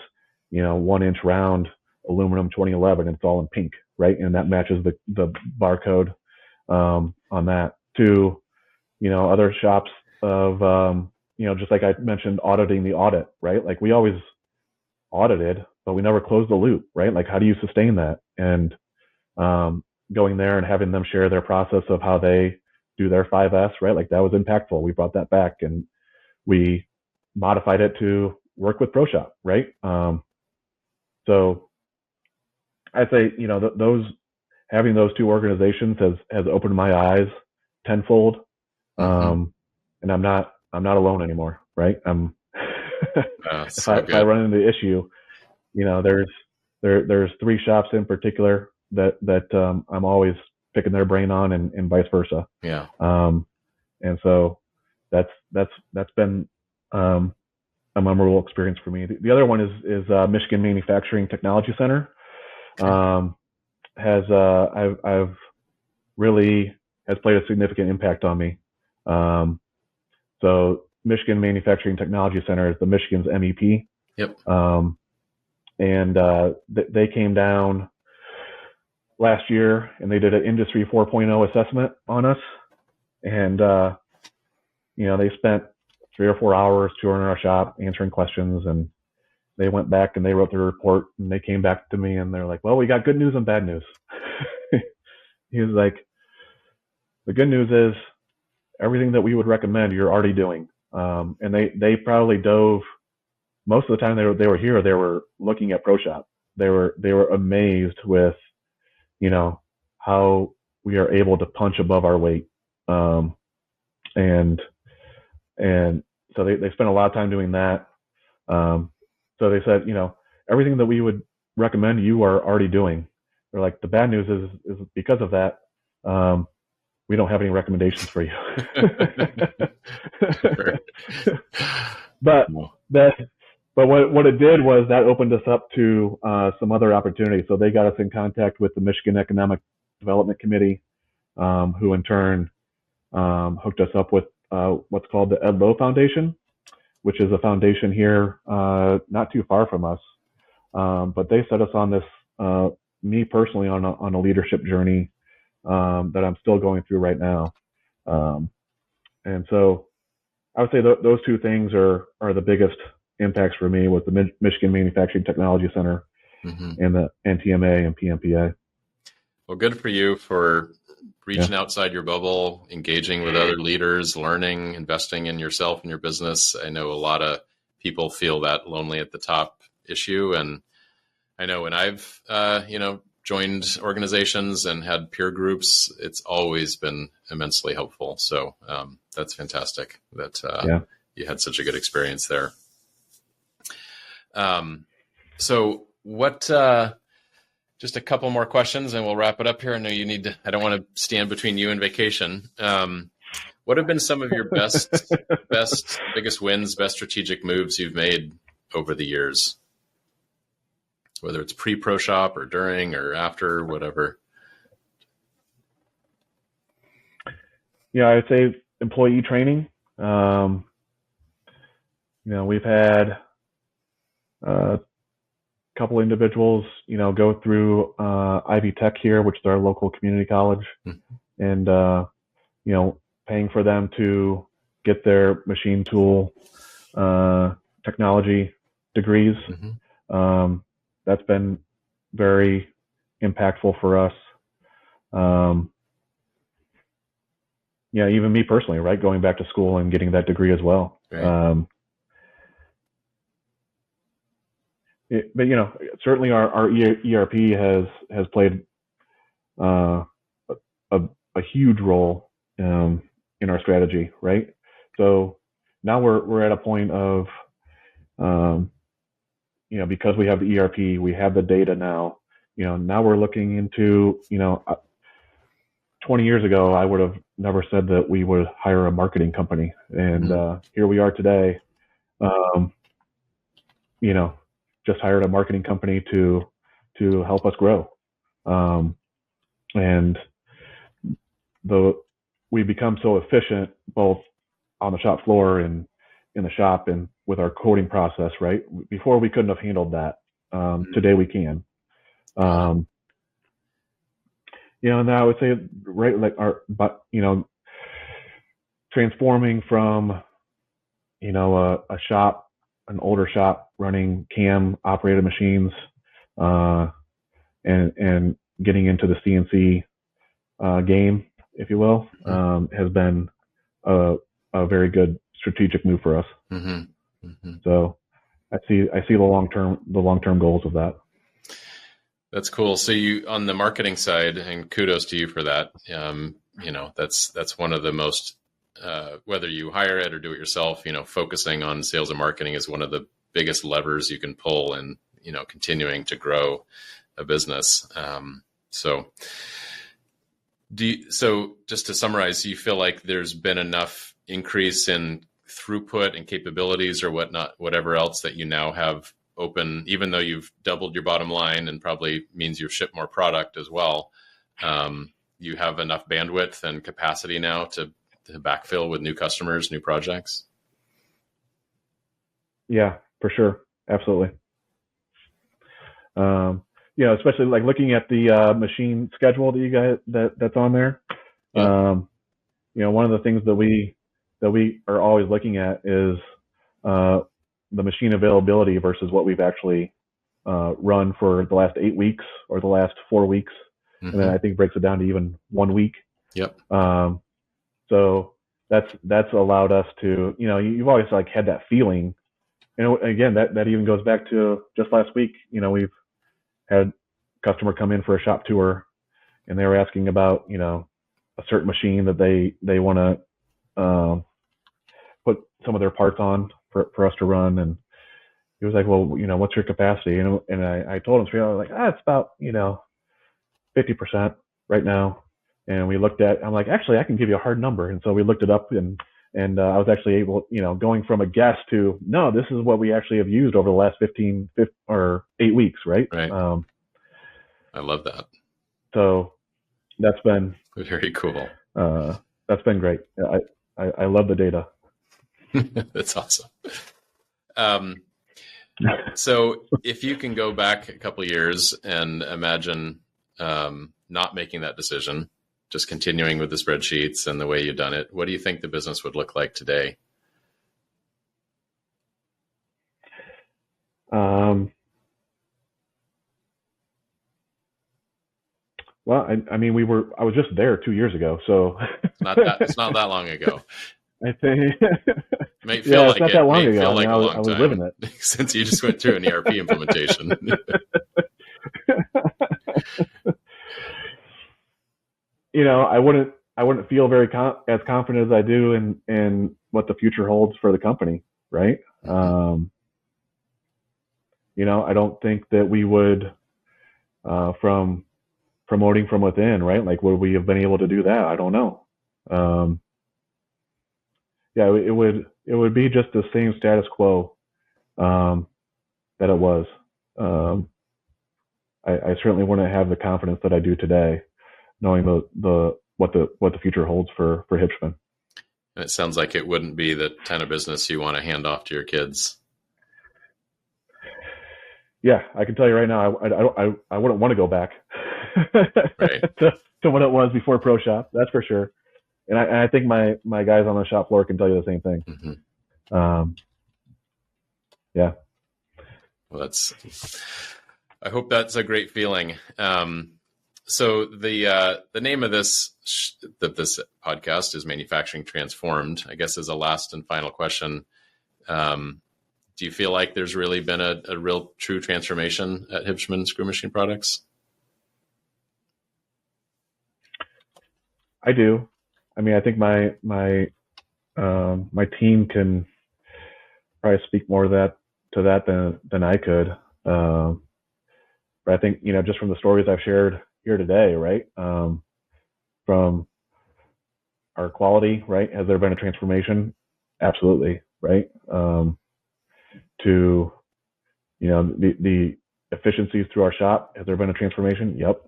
1 inch round aluminum 2011, and it's all in pink, right? And that matches the barcode on that. To other shops of, just like I mentioned, auditing the audit, right? Like we always audited, but we never closed the loop, right? Like how do you sustain that? And going there and having them share their process of how they do their 5S, right? Like that was impactful. We brought that back and we modified it to work with ProShop, right? So I'd say, those having those two organizations has opened my eyes tenfold. And I'm not alone anymore, right? If I run into the issue, there's three shops in particular that I'm always picking their brain on, and vice versa. Yeah. And so that's been a memorable experience for me. The other one is Michigan Manufacturing Technology Center. I've really has played a significant impact on me. So Michigan Manufacturing Technology Center is the Michigan's MEP. Yep. And they came down last year and they did an Industry 4.0 assessment on us. And, they spent 3 or 4 hours touring our shop, answering questions, and they went back and they wrote their report and they came back to me and they're like, well, we got good news and bad news. He was like, the good news is everything that we would recommend, you're already doing. And they probably dove most of the time they were here. They were looking at ProShop. They were amazed with, how we are able to punch above our weight. And so they spent a lot of time doing that. So they said, everything that we would recommend, you are already doing. They're like, the bad news is because of that, we don't have any recommendations for you. But what it did was that opened us up to some other opportunities. So they got us in contact with the Michigan Economic Development Committee, who in turn hooked us up with what's called the Ed Lowe Foundation, which is a foundation here not too far from us. But they set us on this, me personally, on a leadership journey that I'm still going through right now. And so I would say those two things are the biggest impacts for me, with the Michigan Manufacturing Technology Center and the NTMA and PMPA. Well, good for you for reaching outside your bubble, engaging with other leaders, learning, investing in yourself and your business. I know a lot of people feel that lonely at the top issue. And I know when I've, joined organizations and had peer groups, it's always been immensely helpful. So that's fantastic that you had such a good experience there. So what, just a couple more questions and we'll wrap it up here. I know I don't want to stand between you and vacation. What have been some of your biggest wins, best strategic moves you've made over the years? Whether it's pre-ProShop or during or after, whatever. Yeah, I'd say employee training. We've had a couple individuals, go through Ivy Tech here, which is our local community college, and paying for them to get their machine tool technology degrees. That's been very impactful for us. Even me personally, right? Going back to school and getting that degree as well. Right. But certainly our ERP has played a huge role in our strategy, right? So now we're at a point of because we have the ERP, we have the data now. Now we're looking into 20 years ago, I would have never said that we would hire a marketing company, and here we are today. Just hired a marketing company to help us grow, and we become so efficient both on the shop floor and in the shop and with our coding process. Right before we couldn't have handled that. Today we can. And I would say, right, like transforming from, a shop, an older shop running CAM operated machines, and getting into the CNC game, if you will, has been a very good strategic move for us. Mm-hmm. Mm-hmm. So I see the long term goals of that. That's cool. So you, on the marketing side, and kudos to you for that. That's one of the most, whether you hire it or do it yourself, focusing on sales and marketing is one of the biggest levers you can pull in, continuing to grow a business. So just to summarize, do you feel like there's been enough increase in throughput and capabilities or whatever else that you now have open, even though you've doubled your bottom line and probably means you've shipped more product as well, you have enough bandwidth and capacity now to backfill with new customers, new projects? Yeah, for sure. Absolutely. Especially like looking at the machine schedule that you guys that's on there. Yeah. One of the things that we are always looking at is the machine availability versus what we've actually run for the last 8 weeks or the last 4 weeks. Mm-hmm. And then I think breaks it down to even 1 week. Yep. So that's allowed us to, you've always like had that feeling, again, that even goes back to just last week. We've had a customer come in for a shop tour and they were asking about, a certain machine that they want to put some of their parts on for us to run. And he was like, well, what's your capacity? And I told him, I was like, it's about, 50% right now. And we looked at, I'm like, actually, I can give you a hard number. And so we looked it up and I was actually able, going from a guess to, no, this is what we actually have used over the last 15 or 8 weeks. Right. Right. I love that. So that's been very cool. That's been great. I love the data. That's awesome. So if you can go back a couple of years and imagine not making that decision, just continuing with the spreadsheets and the way you've done it, what do you think the business would look like today? Well, I mean, I was just there 2 years ago, so it's not that long ago. I think may feel like it's not it. that long May ago. feel like a long I was time living it since you just went through an ERP implementation. I wouldn't feel very as confident as I do in what the future holds for the company, right? I don't think that we would, from promoting from within, right? Like, would we have been able to do that? I don't know. It would be just the same status quo that it was. I certainly wouldn't have the confidence that I do today, knowing what the future holds for Hibshman. And it sounds like it wouldn't be the kind of business you want to hand off to your kids. Yeah, I can tell you right now, I wouldn't want to go back right. to what it was before ProShop. That's for sure. And I think my guys on the shop floor can tell you the same thing. Mm-hmm. Yeah. Well, I hope that's a great feeling. So the name of this podcast is Manufacturing Transformed. I guess as a last and final question, do you feel like there's really been a real true transformation at Hibshman Screw Machine Products? I do. I mean, I think my team can probably speak more to that than I could. But I think, just from the stories I've shared here today, right? From our quality, right? Has there been a transformation? Absolutely, right? To, the efficiencies through our shop, has there been a transformation? Yep.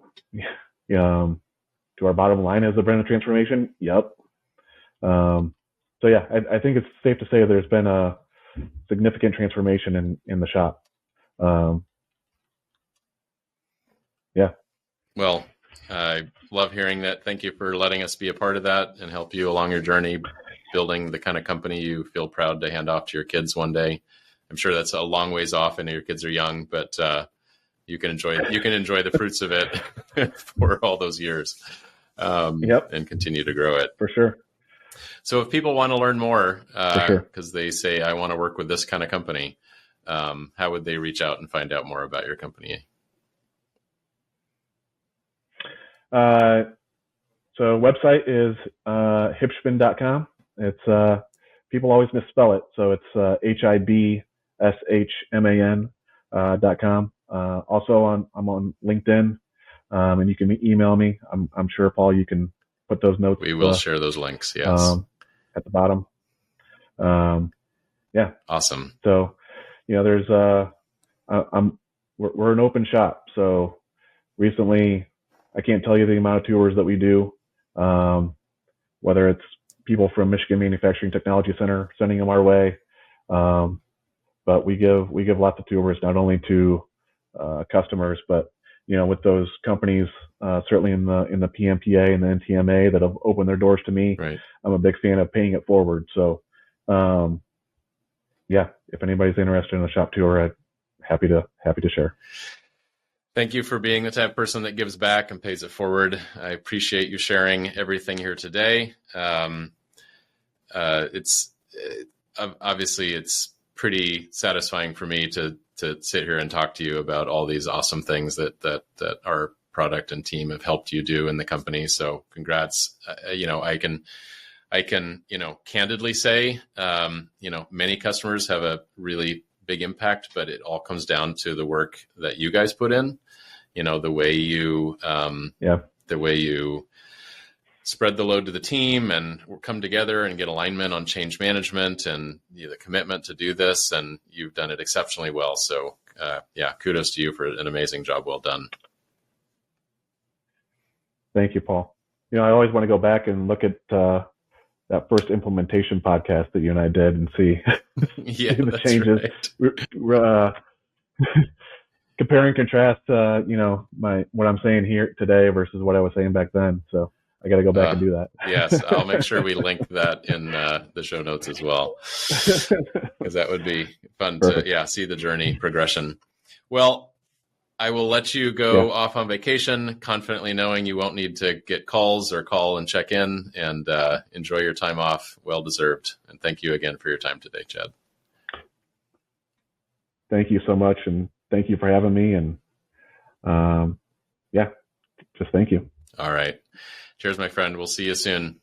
To our bottom line, has there been a transformation? Yep. So yeah, I think it's safe to say there's been a significant transformation in the shop. Yeah. Well, I love hearing that. Thank you for letting us be a part of that and help you along your journey. building the kind of company you feel proud to hand off to your kids one day. I'm sure that's a long ways off and your kids are young, but you can enjoy the fruits of it for all those years and continue to grow it. For sure. So if people want to learn more, sure. because they say, I want to work with this kind of company, how would they reach out and find out more about your company? So website is hibshman.com. It's people always misspell it, so it's HIBSHMAN.com. Also I'm on LinkedIn, and you can email me. I'm sure, Paul, you can put those notes. We will share those links. Yes, at the bottom. Yeah. Awesome. So, there's we're an open shop. So recently, I can't tell you the amount of tours that we do, whether it's people from Michigan Manufacturing Technology Center sending them our way. But we give lots of tours, not only to customers, but with those companies, certainly in the PMTA and the NTMA that have opened their doors to me. Right. I'm a big fan of paying it forward. So, if anybody's interested in a shop tour, I'm happy to share. Thank you for being the type of person that gives back and pays it forward. I appreciate you sharing everything here today. It's pretty satisfying for me to sit here and talk to you about all these awesome things that our product and team have helped you do in the company. So congrats. I can candidly say, many customers have a really big impact, but it all comes down to the work that you guys put in, the way you spread the load to the team and come together and get alignment on change management and the commitment to do this. And you've done it exceptionally well. So kudos to you for an amazing job. Well done. Thank you, Paul. I always want to go back and look at that first implementation podcast that you and I did and see, see the changes. Right. Compare and contrast, what I'm saying here today versus what I was saying back then. So I got to go back and do that. Yes, I'll make sure we link that in the show notes as well, because that would be fun to see the journey progression. Well, I will let you go off on vacation, confidently knowing you won't need to get calls or call and check in, and enjoy your time off. Well deserved. And thank you again for your time today, Chad. Thank you so much, and thank you for having me. And just thank you. All right. Cheers, my friend. We'll see you soon.